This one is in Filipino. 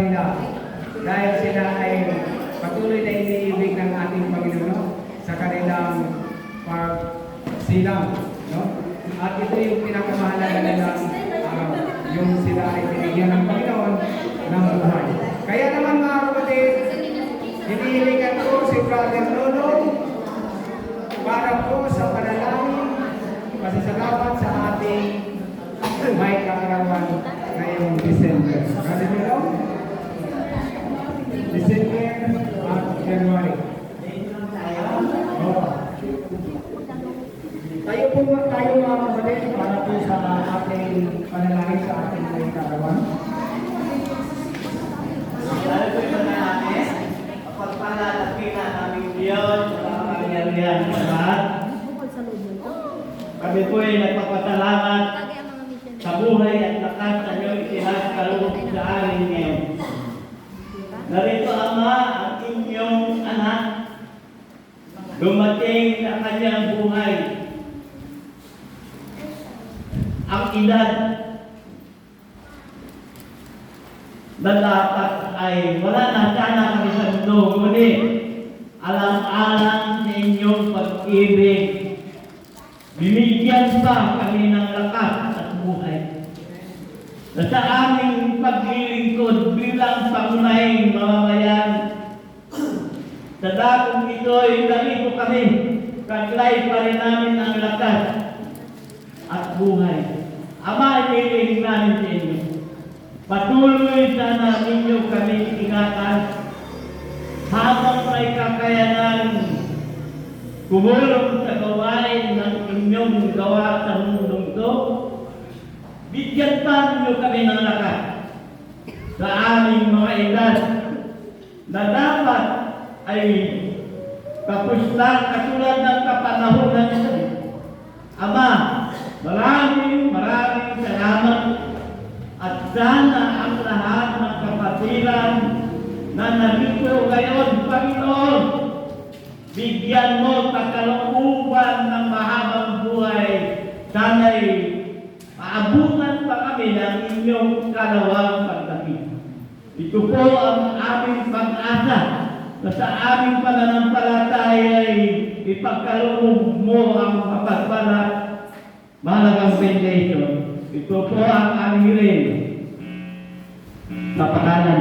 kanila dahil sila ay patuloy na iniibig ng ating Panginoon sa kanilang pagsilang. No? At ito yung pinakamahalaga nilang yung sila ay binigyan ng Panginoon ng buhay. Kaya naman mga kapatid, hinihilingan ko si Brother Lolo para po sa panalangin, pasasalamat sa ating may kaarawan ngayong December. Kasi nyo, December at January. Tayo po tayo mga kapatid para po sa ating panalangin sa ating may kaarawan. Lalo po ito na natin, pagpalalaki na aming Diyos sa kapangyarihan ng lahat. Kami po ay nagpapasalamat sa buhay at lakas na inyong itinaskaloob sa amin ngayon. Narito, Ama, ang inyong anak, dumating sa kanyang buhay. Ang edad na dapat ay wala na sana kami sa mundo, ngunit alam-alam sa inyong pag-ibig. Binigyan pa kami ng lakas at buhay. Na sa aming paglilingkod bilang pangunahing mamamayan, sa dakong ito'y narito kami, kaglay pa rin namin ang lakas at buhay. Ama, iniling namin sa inyo. Patuloy sana ninyo kami ingatan habang may kakayanan kumulong sa gawain ng inyong gawa sa mundong ito. Bigyan pa ninyo kami ng lakas sa aming mga edad na dapat ay kapustan katulad ng kapanahunan ito. Ama, maraming salamat at sana ang lahat ng kapatiran na nandito ngayon, Panginoon, bigyan mo kakalooban ng mahabang buhay. Sana'y maabutan pa kami ng inyong kalawang pagdating. Ito po ang aming pag-asa na sa aming pananampalataya ay ipagkaloob mo ang mapagpalat mahalagang benediction. Ito po ang aming hiling sa pangalan